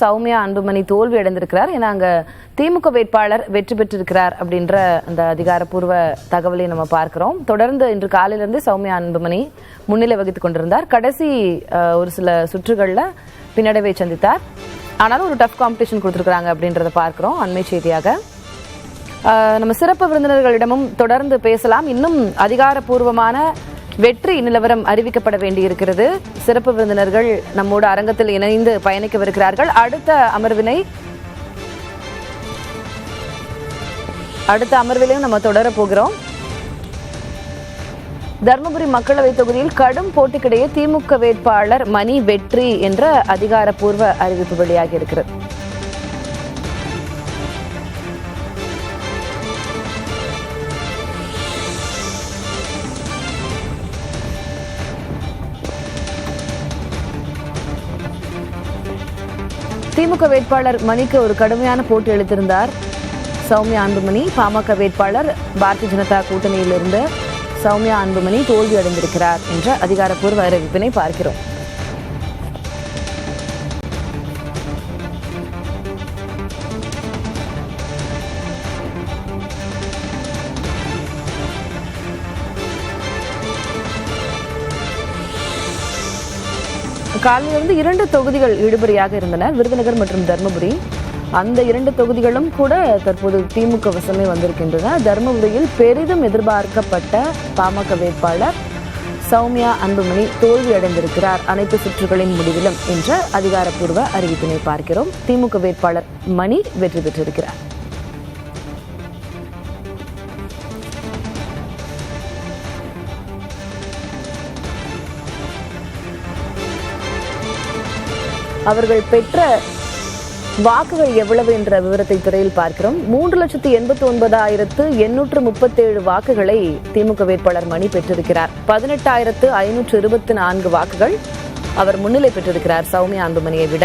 சௌமியா அன்புமணி தோல்வி அடைந்திருக்கிறார். ஏன்னா அங்க திமுக வேட்பாளர் வெற்றி பெற்றிருக்கிறார் அப்படின்ற அந்த அதிகாரப்பூர்வ தகவலை நம்ம பார்க்கிறோம். தொடர்ந்து இன்று காலையிலிருந்து சௌமியா அன்புமணி முன்னிலை வகித்துக் கொண்டிருந்தார். கடைசி ஒரு சில சுற்றுகள்ல பின்னடைவை சந்தித்தார். ஆனாலும் ஒரு டஃப் காம்படிஷன் கொடுத்திருக்கிறாங்க அப்படின்றத பார்க்கிறோம். அண்மை செய்தியாக நம்ம சிறப்பு விருந்தினர்களிடமும் தொடர்ந்து பேசலாம். இன்னும் அதிகாரப்பூர்வமான வெற்றி நிலவரம் அறிவிக்கப்பட வேண்டியிருக்கிறது. சிறப்பு விருந்தினர்கள் நம்மோடு அரங்கத்தில் இணைந்து பயணிக்கவிருக்கிறார்கள். அடுத்த அமர்விலையும் நம்ம தொடர போகிறோம். தர்மபுரி மக்களவை தொகுதியில் கடும் போட்டிக்கிடையே திமுக வேட்பாளர் மணி வெற்றி என்ற அதிகாரப்பூர்வ அறிவிப்பு வெளியாகி இருக்கிறது. திமுக வேட்பாளர் மணிக்கு ஒரு கடுமையான போட்டி அளித்திருந்தார் சௌமியா அன்புமணி. பாமக வேட்பாளர் பாரதிய ஜனதா கூட்டணியில் இருந்த சௌமியா அன்புமணி தோல்வி அடைந்திருக்கிறார் என்ற அதிகாரப்பூர்வ அறிவிப்பினை பார்க்கிறோம். காலையிலிருந்து 2 தொகுதிகள் இழுபறியாக இருந்தன, விருதுநகர் மற்றும் தர்மபுரி. அந்த 2 தொகுதிகளும் கூட தற்போது திமுக வசமே வந்திருக்கின்றன. தர்மபுரியில் பெரிதும் எதிர்பார்க்கப்பட்ட பாமக வேட்பாளர் சௌமியா அன்புமணி தோல்வி அடைந்திருக்கிறார் அனைத்து சுற்றுகளின் முடிவிலும் என்ற அதிகாரப்பூர்வ அறிவிப்பினை பார்க்கிறோம். திமுக வேட்பாளர் மணி வெற்றி பெற்றிருக்கிறார். அவர்கள் பெற்ற வாக்குகள் எவ்வளவு என்ற விவரத்தை திரையில் பார்க்கிறோம். 3,89,837 வாக்குகளை திமுக வேட்பாளர் மணி பெற்றிருக்கிறார். 18,524 வாக்குகள் அவர் முன்னிலை பெற்றிருக்கிறார் சௌமியா அன்புமணியை விட.